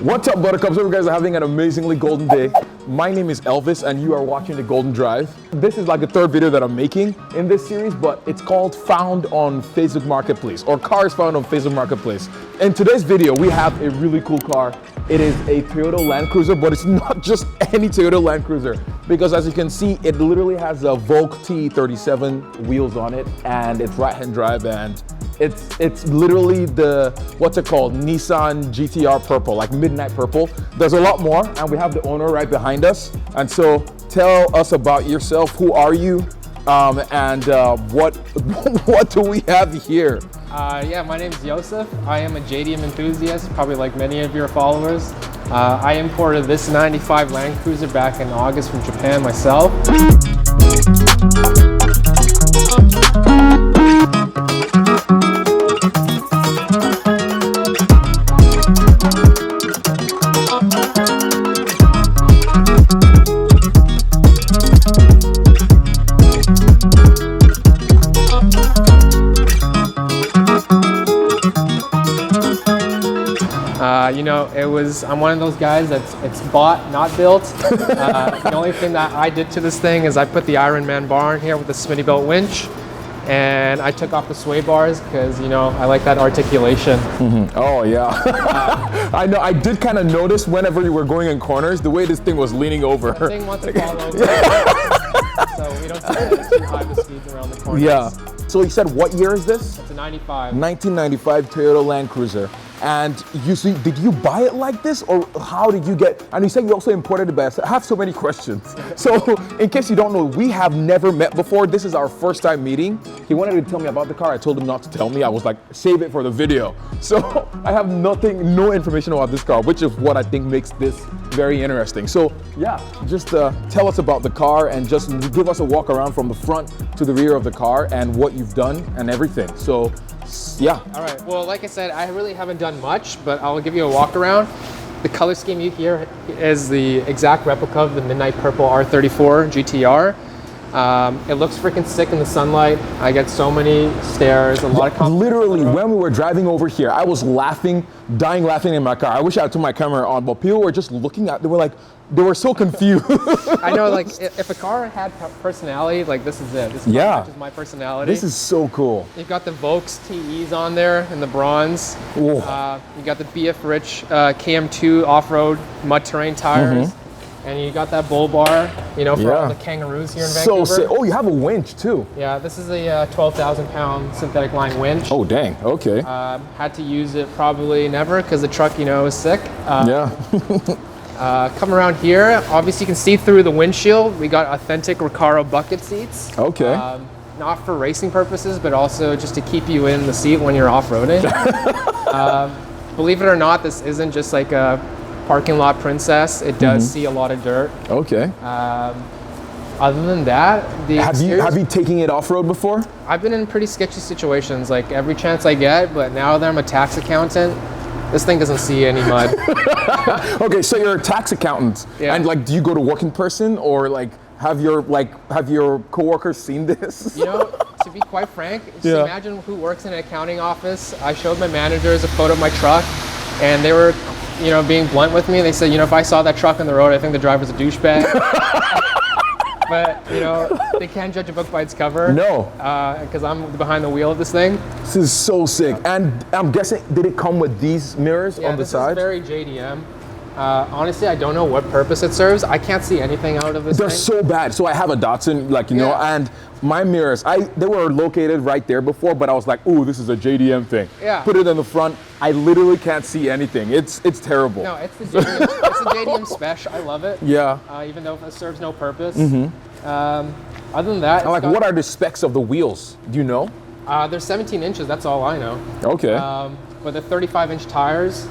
What's up, Buttercups? Hope you guys are having an amazingly golden day. My name is Elvis and you are watching The Golden Drive. This is like the third video that I'm making in this series, but it's called Found on Facebook Marketplace, or Cars Found on Facebook Marketplace. In today's video, we have a really cool car. It is a Toyota Landcruiser, but it's not just any Toyota Landcruiser, because as you can see, it literally has a Volk T37 wheels on it, and it's right-hand drive, and it's literally the, what's it called, Nissan GTR purple, like midnight purple. There's a lot more, and we have the owner right behind us. And so tell us about yourself. Who are you? And what do we have here? Yeah, my name is Joseph. I am a JDM enthusiast, probably like many of your followers. I imported this 95 Land Cruiser back in August from Japan myself. You know, I'm one of those guys it's bought, not built. The only thing that I did to this thing is I put the Iron Man bar in here with the Smittybilt winch, and I took off the sway bars because, you know, I like that articulation. Oh yeah. I know, I did kind of notice whenever you were going in corners, the way this thing was leaning over. The thing wants to fall over. So we don't see too high the speeds around the corners. Yeah. So you said, what year is this? It's a 95. 1995 Toyota Landcruiser. And you see, did you buy it like this, or how did you get? And you said you also imported it, but I have so many questions. So in case you don't know, we have never met before. This is our first time meeting. He wanted to tell me about the car. I told him not to tell me. I was like, save it for the video. So I have no information about this car, which is what I think makes this very interesting. So yeah, just tell us about the car and just give us a walk around from the front to the rear of the car and what you've done and everything. So yeah. All right. Well, like I said, I really haven't done much, but I'll give you a walk around. The color scheme you hear is the exact replica of the Midnight Purple R34 GTR. It looks freaking sick in the sunlight. I get so many stares, a lot of compliments. Literally, when we were driving over here, I was laughing, dying laughing in my car. I wish I had turned my camera on, but people were just looking at, they were so confused. I know, like, if a car had personality, like, this is it. This car matches my personality. This is so cool. You've got the Volks TEs on there in the bronze. You got the BF Rich KM2 off-road mud terrain tires. And you got that bull bar, you know, for all the kangaroos here in Vancouver. So sick. Oh, you have a winch too. Yeah, this is a 12,000 pound synthetic line winch. Oh, dang. Okay. Had to use it probably never because the truck, you know, is sick. Come around here, obviously you can see through the windshield. We got authentic Recaro bucket seats. Okay. Not for racing purposes, but also just to keep you in the seat when you're off-roading. Believe it or not, this isn't just like a parking lot princess. It does see a lot of dirt. Okay. Other than that, have you taken it off-road before? I've been in pretty sketchy situations, like every chance I get, but now that I'm a tax accountant, this thing doesn't see any mud. Okay, so you're a tax accountant, and like, do you go to work in person, or like have your coworkers seen this? You know, to be quite frank, just imagine who works in an accounting office. I showed my managers a photo of my truck, and they were, you know, being blunt with me. They said, you know, if I saw that truck on the road, I think the driver's a douchebag. But, you know, they can't judge a book by its cover. No. Because I'm behind the wheel of this thing. This is so sick. And I'm guessing, did it come with these mirrors on the side? Yeah, this is very JDM. Honestly, I don't know what purpose it serves. I can't see anything out of this They're thing. so bad. So I have a Datsun, like, you know, and my mirrors, they were located right there before, but I was like, ooh, this is a JDM thing. Yeah. Put it in the front. I literally can't see anything. It's terrible. No, it's the JDM, it's a JDM special. I love it. Yeah. Even though it serves no purpose. Other than that, like, what are the specs of the wheels? Do you know? They're 17 inches. That's all I know. Okay. But the 35-inch tires.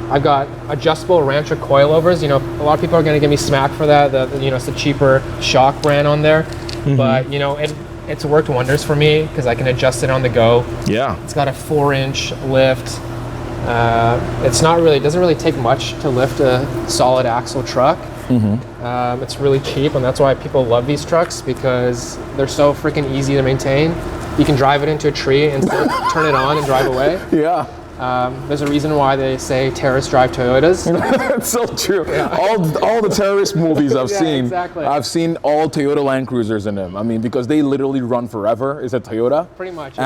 I've got adjustable Rancher coilovers. You know, a lot of people are going to give me smack for that. You know, it's a cheaper shock brand on there. But, you know, it's worked wonders for me because I can adjust it on the go. Yeah. It's got a 4-inch lift. It doesn't really take much to lift a solid axle truck. It's really cheap, and that's why people love these trucks, because they're so freaking easy to maintain. You can drive it into a tree and turn it on and drive away. Yeah. There's a reason why they say terrorists drive Toyotas. That's so true. Yeah. All the terrorist movies I've seen, exactly. I've seen all Toyota Landcruisers in them. I mean, because they literally run forever. Is a Toyota? Pretty much.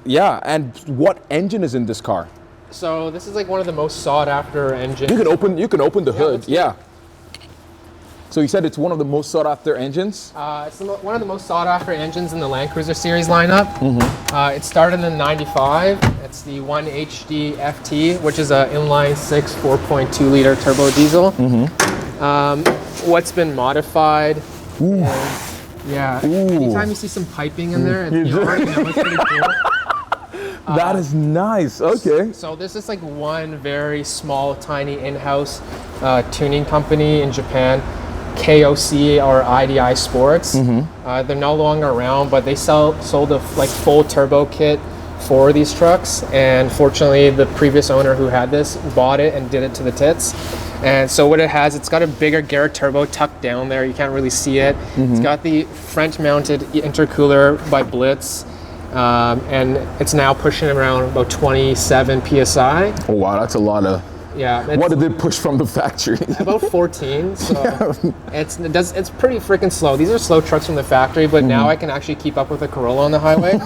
Yeah. And what engine is in this car? So this is like one of the most sought after engines. You can open the hood. Yeah. So you said it's one of the most sought after engines? It's one of the most sought after engines in the Land Cruiser series lineup. It started in '95. It's the 1HD FT, which is an inline 6 4.2 liter turbo diesel. What's been modified? Ooh. Anytime you see some piping in there, you already know it's pretty cool. That is nice. Okay. So this is like one very small, tiny in-house tuning company in Japan. KOC or IDI Sports. They're no longer around, but they sold a full turbo kit for these trucks, and fortunately the previous owner who had this bought it and did it to the tits. And so what it has, it's got a bigger Egr turbo tucked down there. You can't really see it. It's got the front mounted intercooler by Blitz, and it's now pushing around about 27 PSI. Oh wow, that's a lot of... Yeah. What did they push from the factory? About 14. So it's pretty freaking slow. These are slow trucks from the factory, but now I can actually keep up with a Corolla on the highway.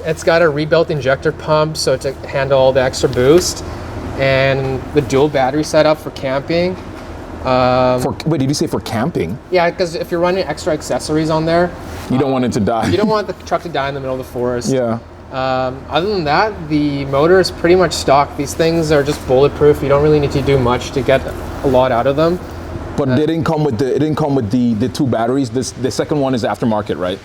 It's got a rebuilt injector pump, so to handle all the extra boost, and the dual battery setup for camping. Wait, did you say for camping? Yeah, because if you're running extra accessories on there, you don't want it to die. You don't want the truck to die in the middle of the forest. Yeah. Other than that, the motor is pretty much stock. These things are just bulletproof. You don't really need to do much to get a lot out of them. But it didn't come with the two batteries. The second one is aftermarket, right?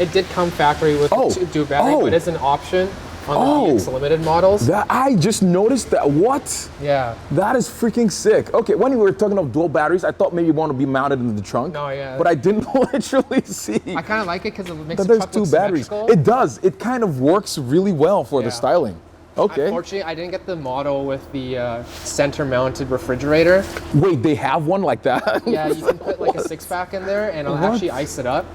It did come factory with the two battery, but it's an option on the DX Limited models. That I just noticed that. What? Yeah. That is freaking sick. Okay, when we were talking of dual batteries, I thought maybe one would be mounted in the trunk. No, yeah. But I didn't literally see. I kind of like it because it makes that the there's truck two look batteries. symmetrical. It does. It kind of works really well for the styling. Okay. Unfortunately, I didn't get the model with the center-mounted refrigerator. Wait, they have one like that? Yeah, you can put like a 6-pack in there, and it'll actually ice it up.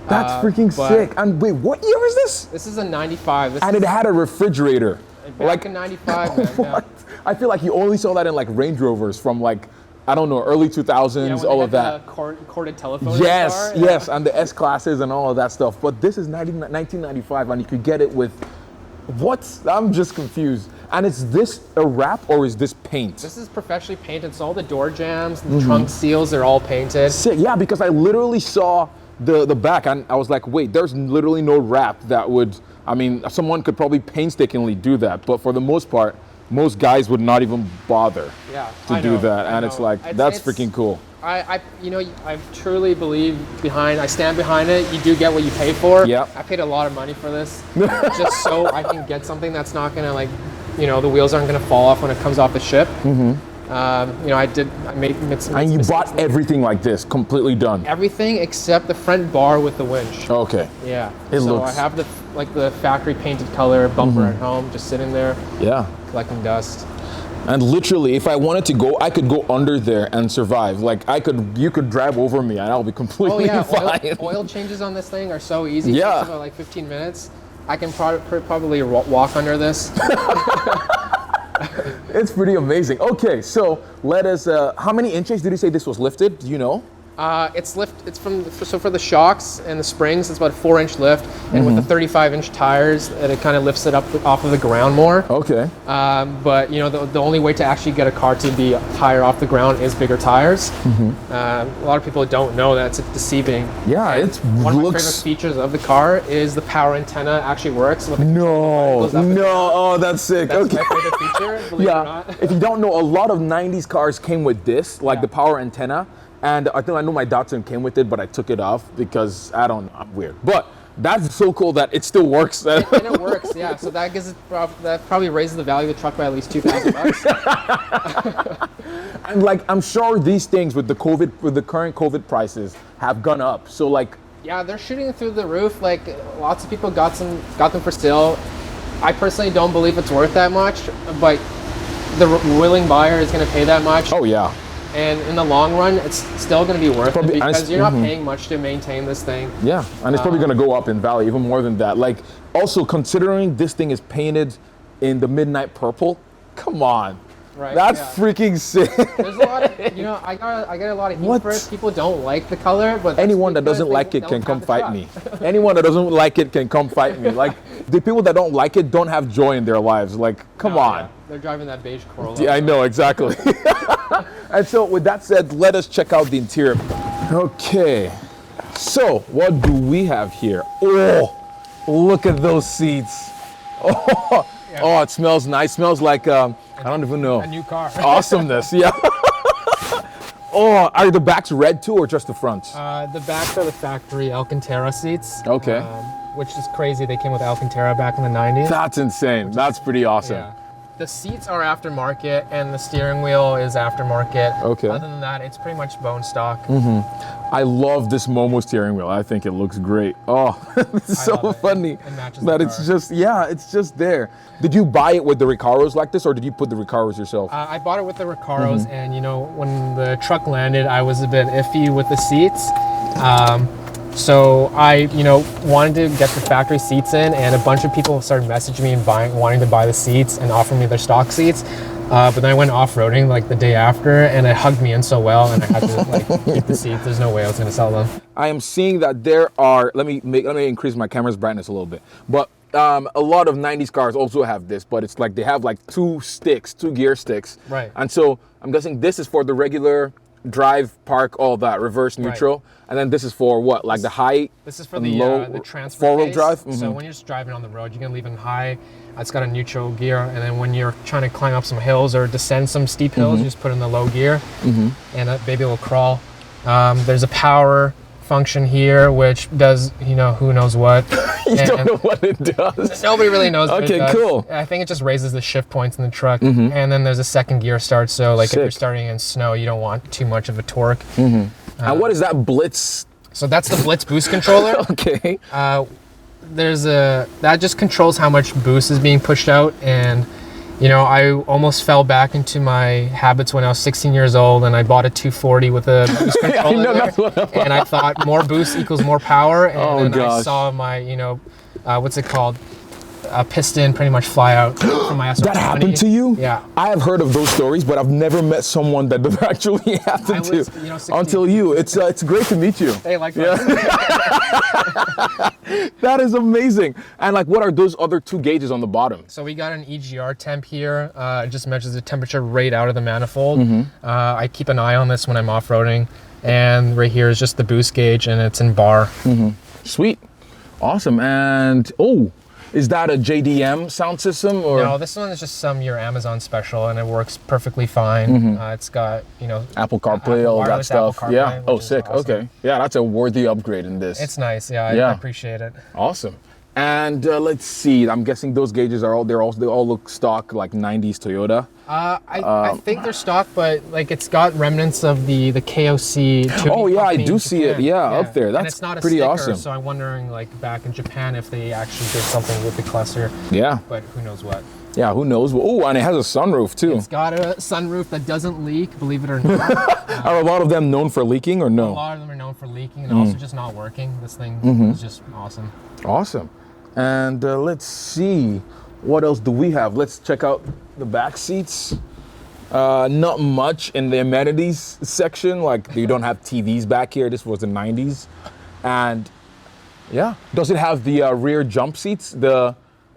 That's freaking sick. And wait, what year is this? This is a 95. And it had a refrigerator. Back in 95, man. What? Yeah. I feel like you only saw that in like Range Rovers from like, I don't know, early 2000s, all of that. Corded telephone. Yes, yes, and the S classes and all of that stuff. But this is 1995, and you could get it with what? I'm just confused. And is this a wrap or is this paint? This is professionally painted. So all the door jambs, the trunk seals, they're all painted. Sick. Yeah, because I literally saw the back and I was like, wait, there's literally no wrap that would, I mean, someone could probably painstakingly do that, but for the most part, most guys would not even bother to do that. And it's like, that's freaking cool. I truly believe I stand behind it. You do get what you pay for. Yeah. I paid a lot of money for this just so I can get something that's not gonna the wheels aren't gonna fall off when it comes off the ship. I made some. And you bought everything like this, completely done. Everything except the front bar with the winch. Okay. Yeah. It so looks... I have the factory painted color bumper at home, just sitting there. Yeah. Collecting dust. And literally, if I wanted to go, I could go under there and survive. Like you could drive over me and I'll be completely fine. Oil changes on this thing are so easy. Yeah. It takes about like 15 minutes. I can probably walk under this. It's pretty amazing. Okay, so let us. How many inches did you say this was lifted? Do you know? It's for the shocks and the springs, it's about a 4-inch lift, and with the 35-inch tires, it kind of lifts it up off of the ground more. Okay. But the only way to actually get a car to be higher off the ground is bigger tires. A lot of people don't know that. It's deceiving. Yeah, it's one of my favorite features of the car is the power antenna actually works. No, oh, that's sick. That's okay. my favorite feature. Believe it or not. If you don't know, a lot of '90s cars came with this, like the power antenna. And I know my Datsun came with it, but I took it off because I don't know, I'm weird. But that's so cool that it still works. And it works, yeah. So that gives that probably raises the value of the truck by at least $2,000. And I'm sure these things with the current COVID prices have gone up. So yeah, they're shooting through the roof. Lots of people got them for sale. I personally don't believe it's worth that much, but the willing buyer is going to pay that much. Oh yeah. And in the long run, it's still going to be worth it because you're not paying much to maintain this thing. Yeah, and it's probably going to go up in value even more than that. Also considering this thing is painted in the midnight purple. Come on. Right. That's freaking sick. There's a lot of, I get a lot of heat for it. People don't like the color, but anyone that doesn't like it can come fight me. Anyone that doesn't like it can come fight me. Like, the people that don't like it don't have joy in their lives. Like, come on. Yeah. They're driving that beige Corolla. Yeah, I know, exactly. And so with that said, let us check out the interior. Okay. So what do we have here? Oh, look at those seats. Oh, yeah. Oh, it smells nice. Smells like, I don't even know. A new car. Awesomeness, yeah. Oh, are the backs red too, or just the fronts? The backs are the factory Alcantara seats. Okay. Which is crazy. They came with Alcantara back in the 90s. That's insane. That's pretty awesome. Yeah. The seats are aftermarket, and the steering wheel is aftermarket. Okay. Other than that, it's pretty much bone stock. I love this Momo steering wheel. I think it looks great. Oh, it's so funny. It matches that the it's car. just, yeah, it's just there. Did you buy it with the Recaros like this, or did you put the Recaros yourself? I bought it with the Recaros, and when the truck landed, I was a bit iffy with the seats. So I, wanted to get the factory seats in, and a bunch of people started messaging me and wanting to buy the seats and offering me their stock seats. But then I went off-roading like the day after, and it hugged me in so well, and I had to keep the seats. There's no way I was going to sell them. I am seeing that there are. Let me increase my camera's brightness a little bit. But a lot of 90s cars also have this, but it's like they have like two gear sticks. Right. And so I'm guessing this is for the regular drive, park, all that, reverse, neutral. Right. And then this is for what? Like the high? This is for the transfer four-wheel drive? So when you're just driving on the road, you can leave it in high. It's got a neutral gear. And then when you're trying to climb up some hills or descend some steep hills, you just put in the low gear. And that baby will crawl. There's a power function here, which does, who knows what. You don't know what it does. Nobody really knows what it does. Okay, cool. I think it just raises the shift points in the truck. And then there's a second gear start. So like if you're starting in snow, you don't want too much of a torque. And what is that Blitz? So that's the Blitz boost controller. Okay. That just controls how much boost is being pushed out. And I almost fell back into my habits when I was 16 years old, and I bought a 240 with a boost controller. And I thought more boost equals more power. And then I saw my, what's it called? A piston pretty much fly out from my SR20. That happened to you? Yeah. I have heard of those stories, but I've never met someone that actually happened to. 16. Until you. It's great to meet you. Hey, likewise. That is amazing. And like, what are those other two gauges on the bottom? So we got an Egr Temp here. It just measures the temperature right out of the manifold. I keep an eye on this when I'm off-roading. And right here is just the boost gauge, and it's in bar. Sweet. Awesome. And, is that a JDM sound system, or? No, this one is just your Amazon special, and it works perfectly fine. It's got, Apple CarPlay, all that stuff. Yeah. Oh, sick. Awesome. Okay. Yeah, that's a worthy upgrade in this. It's nice. Yeah, I appreciate it. Awesome. And let's see. I'm guessing those gauges they all look stock, like 90s Toyota. I think they're stock, but like it's got remnants of the KOC. Oh yeah, I do see it. Yeah, up there. That's it's not a pretty sticker, awesome. So I'm wondering, like back in Japan, if they actually did something with the cluster. Yeah. But who knows what? Yeah, who knows? Oh, and it has a sunroof too. It's got a sunroof that doesn't leak, believe it or not. Are a lot of them known for leaking or no? A lot of them are known for leaking and also just not working. This thing is just awesome. Awesome. And let's see, what else do we have? Let's check out the back seats. Not much in the amenities section. Like, you don't have TVs back here. This was the 90s. And yeah, does it have the rear jump seats?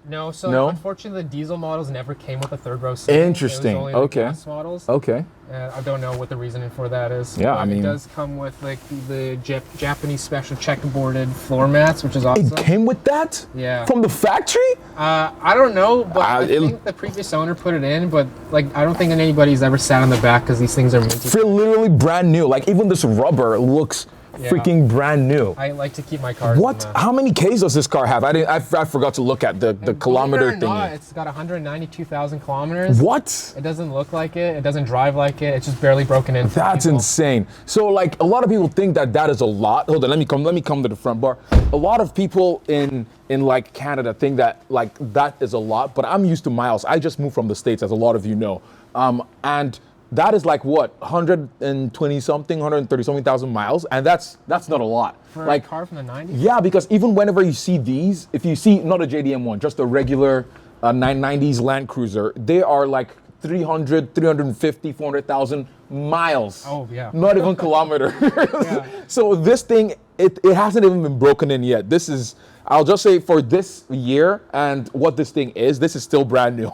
No, unfortunately the diesel models never came with a third row seat. Interesting. It was only the gas models. Okay. I don't know what the reasoning for that is. Yeah, but it does come with like the Japanese special checkerboarded floor mats, which is awesome. It came with that? Yeah. From the factory? I don't know, but I think the previous owner put it in, but like I don't think anybody's ever sat on the back because these things are minty. They're literally brand new. Like even this rubber looks freaking brand new. I like to keep my cars. What? How many Ks does this car have? I forgot to look at the kilometer thingy. It's got 192,000 kilometers. What? It doesn't look like it. It doesn't drive like it. It's just barely broken in. That's insane. So like a lot of people think that is a lot. Hold on, let me come to the front bar. A lot of people in like Canada think that like that is a lot, but I'm used to miles. I just moved from the States, as a lot of you know, and that is like what, 120 something, 130 something thousand miles, and that's not a lot. For like a car from the 90s? Yeah, because even whenever you see these, if you see not a JDM one, just a regular a 990s Landcruiser, they are like 300, 350, 400,000 miles. Oh, yeah. Not even kilometers. Yeah. So this thing, it hasn't even been broken in yet. This is, I'll just say for this year and what this thing is, this is still brand new.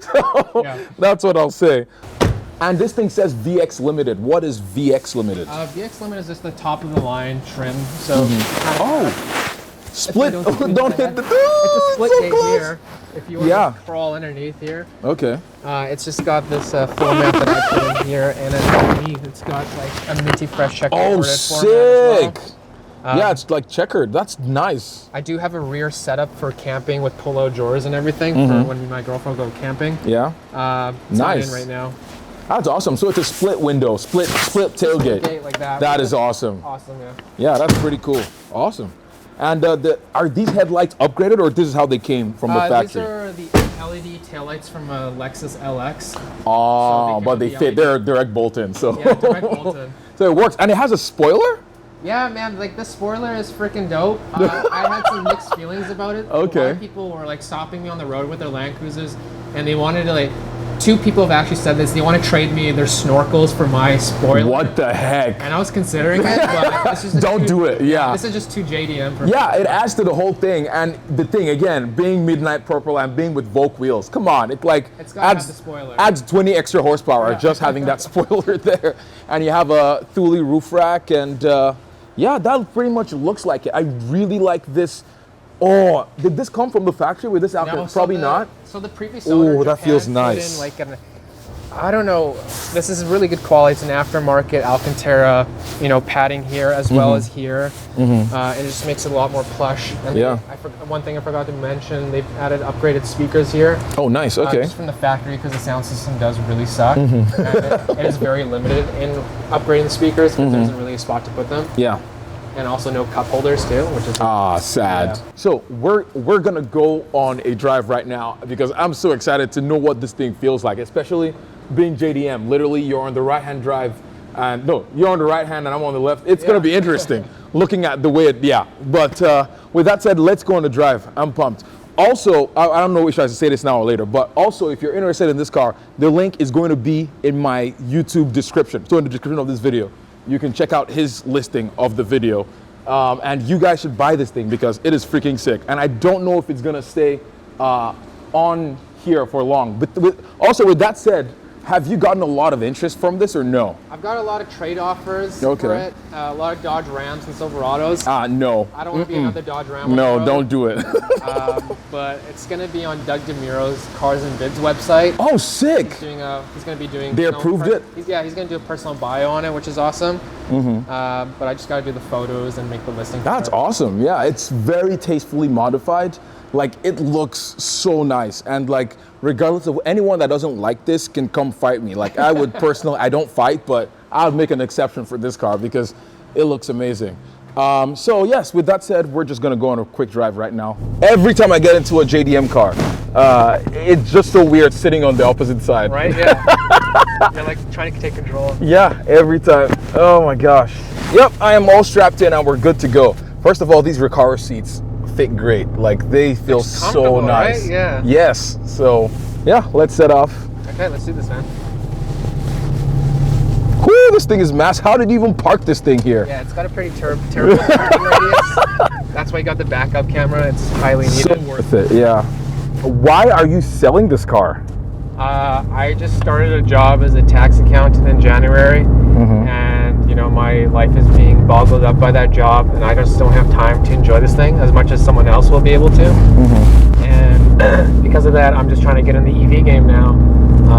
So Yeah. that's what I'll say. And this thing says VX Limited. What is VX Limited? VX Limited is just the top of the line trim. So Oh, split. don't Don't hit the. it's a split so gate close. here. If you want Yeah. to crawl underneath here, Okay. it's just got this format that I put in here, and then underneath it's got like a minty fresh checkered Oh, format sick. as well. Yeah, it's like checkered. That's nice. I do have a rear setup for camping with pull-out drawers and everything for when my girlfriend go camping. Yeah. It's not Nice. in right now. That's awesome. So it's a split window, split tailgate. Gate like that. That is awesome. Awesome, yeah. Yeah, that's pretty cool. Awesome. And are these headlights upgraded, or this is how they came from the These factory? are the LED taillights from a Lexus LX. Oh, so but they they fit. LED. They're direct bolt-in, so Yeah, direct bolted. so it works. And it has a spoiler. Yeah, man, like this spoiler is freaking dope. I had some mixed feelings about it. A lot Okay. of people were like stopping me on the road with their Land Cruisers, and they wanted to like. Two people have actually said this. They want to trade me their snorkels for my spoiler. What the heck? And I was considering it, but this is just Don't do it. Yeah. This is just too JDM for Yeah, it adds to the whole thing. And the thing again, being midnight purple and being with Volk wheels, come on, it like It's gotta adds have the spoiler. adds 20 extra horsepower Yeah. just having that spoiler there. And you have a Thule roof rack, and yeah, that pretty much looks like it. I really like this. Oh, did this come from the factory with this outfit? No, so Probably the- not. So the previous owner, Ooh, that Japan, feels put nice. in like I don't know. This is really good quality. It's an aftermarket Alcantara, padding here as well as here. It just makes it a lot more plush. And Yeah. one thing I forgot to mention, they've added upgraded speakers here. Oh, nice. Okay. Just from the factory because the sound system does really suck. And it is very limited in upgrading the speakers because there isn't really a spot to put them. Yeah. And also no cup holders too, which is Sad. Yeah. So we're gonna go on a drive right now because I'm so excited to know what this thing feels like, especially being JDM. Literally, you're on the right-hand drive, and no, you're on the right hand and I'm on the left. It's gonna be interesting looking at the way it. Yeah. But with that said, let's go on the drive. I'm pumped. Also, I don't know if I should say this now or later, but also if you're interested in this car, the link is going to be in my YouTube description. So in the description of this video, you can check out his listing of the video. And you guys should buy this thing because it is freaking sick. And I don't know if it's gonna stay on here for long. But also with that said, have you gotten a lot of interest from this or no? I've got a lot of trade offers for Okay. it. A lot of Dodge Rams and Silverados. No. I don't want to be another Dodge Ram. on the No, road. don't do it. But it's going to be on Doug DeMuro's Cars and Bids website. Oh, sick. He's going to be doing. They approved it? He's going to do a personal bio on it, which is awesome. But I just got to do the photos and make the listing. That's awesome. Yeah, it's very tastefully modified. Like, it looks so nice. And like, regardless of anyone that doesn't like this can come fight me. Like, I would personally, I don't fight, but I would make an exception for this car because it looks amazing. So yes, with that said, we're just gonna go on a quick drive right now. Every time I get into a JDM car, it's just so weird sitting on the opposite side. Right? Yeah. You're like trying to take control. Yeah, every time. Oh my gosh. Yep, I am all strapped in and we're good to go. First of all, these Recaro seats fit great. Like, they feel It's so comfortable, nice. right? Yeah. Yes. So yeah, let's set off. Okay, let's do this, man. Whew, this thing is massive. How did you even park this thing here? Yeah, it's got a pretty terrible turning radius. That's why you got the backup camera. It's highly So needed. worth it. Yeah. Why are you selling this car? I just started a job as a tax accountant in January, and my life is being boggled up by that job, and I just don't have time to enjoy this thing as much as someone else will be able to. And because of that, I'm just trying to get in the EV game now.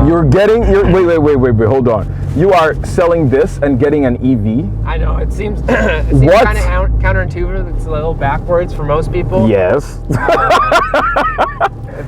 Wait, hold on. You are selling this and getting an EV? I know it seems What? kind of counterintuitive. It's a little backwards for most people. Yes.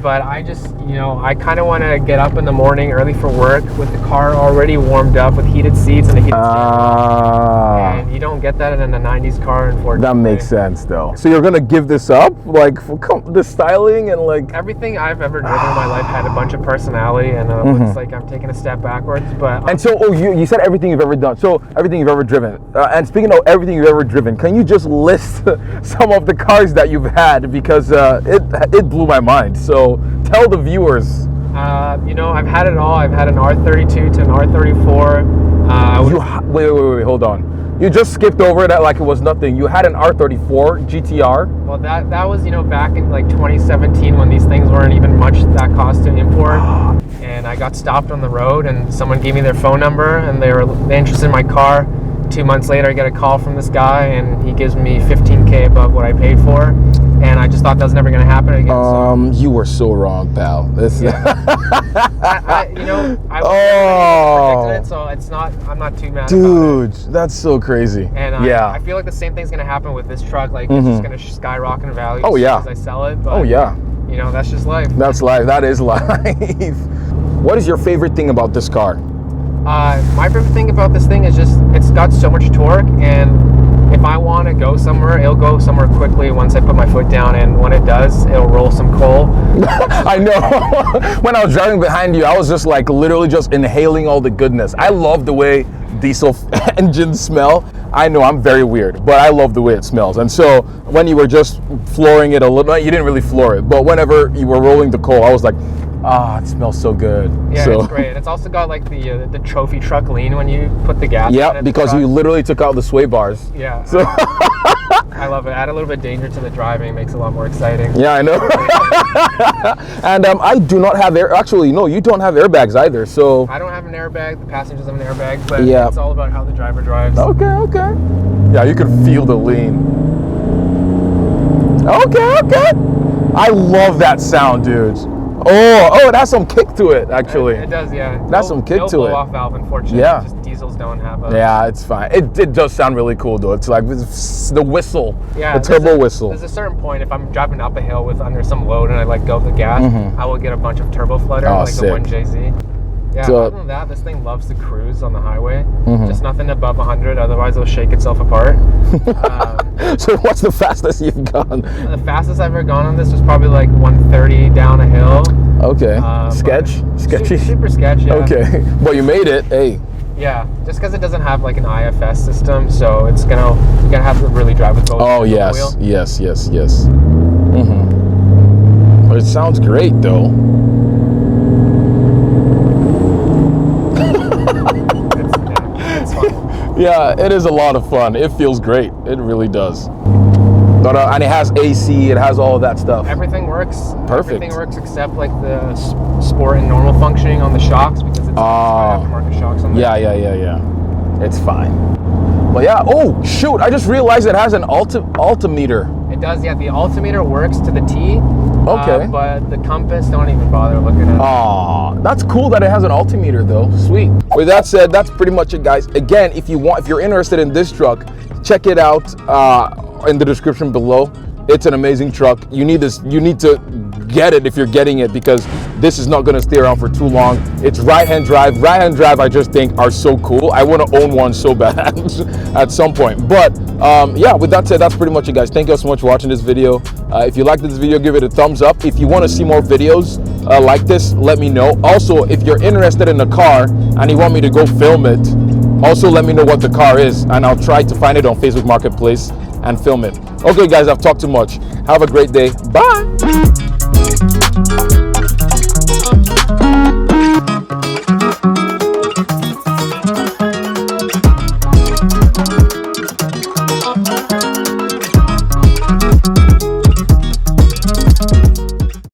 But I just, I kind of want to get up in the morning early for work with the car already warmed up with heated seats and a heated steering. And you don't get that in a 90s car, unfortunately. That makes sense, though. So you're gonna give this up, like for the styling and like Everything I've ever driven in my life had a bunch of personality, and it looks like I'm taking a step backwards. But And so, you said everything you've ever done. So everything you've ever driven. And speaking of everything you've ever driven, can you just list some of the cars that you've had because it blew my mind. So Tell the viewers. You know, I've had it all. I've had an R32 to an R34. Wait, hold on. You just skipped over that like it was nothing. You had an R34 GTR. Well, that was, you know, back in like 2017 when these things weren't even much that cost to import. And I got stopped on the road and someone gave me their phone number and they were interested in my car. 2 months later, I get a call from this guy and he gives me $15K above what I paid for. And I just thought that was never going to happen again. You were so wrong, pal. Yeah. I predicted it, so I'm not too mad Dude, about it. That's so crazy. And I feel like the same thing's going to happen with this truck. Like, it's just going to skyrocket in value as soon as I sell it. But, you know, that's just life. That's life. That is life. What is your favorite thing about this car? My favorite thing about this thing is just it's got so much torque, and if I want to go somewhere, it'll go somewhere quickly once I put my foot down, and when it does, it'll roll some coal. I know. When I was driving behind you, I was just like literally just inhaling all the goodness. I love the way diesel engines smell. I know I'm very weird, but I love the way it smells. And so when you were just flooring it a little, you didn't really floor it, but whenever you were rolling the coal, I was like, it smells so good. Yeah, it's great. It's also got like the trophy truck lean when you put the gas in it. Yeah, because you literally took out the sway bars. Yeah. So I love it. Add a little bit of danger to the driving, makes it a lot more exciting. Yeah, I know. And I do not have actually, no, you don't have airbags either. So I don't have an airbag. The passengers have an airbag, but it's all about how the driver drives. Okay. Yeah, you can feel the lean. Okay. I love that sound, dude. Oh, it has some kick to it, actually. It does, yeah. That's some kick to it. No blow-off valve, unfortunately. Yeah. Just diesels don't have a... Yeah, it's fine. It does sound really cool, though. It's like the whistle, the turbo whistle. There's a certain point, if I'm driving up a hill under some load and I let go of the gas, I will get a bunch of turbo flutter, like sick. The 1JZ. Yeah, So, other than that, this thing loves to cruise on the highway. Just nothing above 100, otherwise it'll shake itself apart. So what's the fastest you've gone? The fastest I've ever gone on this was probably like 130 down a hill. Okay. Sketchy? Super sketchy, yeah. Okay. Well, you made it. Hey. Yeah, just because it doesn't have like an IFS system, so you're gonna have to really drive with both. Oh, yes. But it sounds great, though. It's fun. Yeah, it is a lot of fun. It feels great. It really does. But, and it has AC. It has all of that stuff. Everything works. Perfect. Everything works except like the sport and normal functioning on the shocks because it's aftermarket shocks on there. Yeah. It's fine. But yeah. Oh shoot! I just realized it has an altimeter. It does. Yeah, the altimeter works to the T. Okay. But the compass, don't even bother looking at it. That's cool that it has an altimeter though. Sweet. With that said, that's pretty much it, guys. Again, if you're interested in this truck, check it out in the description below. It's an amazing truck. You need this. You need to get it if you're getting it because this is not going to stay around for too long. It's right-hand drive. Right-hand drive, I just think are so cool. I want to own one so bad at some point. But yeah, with that said, that's pretty much it, guys. Thank you so much for watching this video. If you liked this video, give it a thumbs up. If you want to see more videos like this, let me know. Also, if you're interested in a car and you want me to go film it, also let me know what the car is and I'll try to find it on Facebook Marketplace and film it. Okay, guys, I've talked too much. Have a great day. Bye.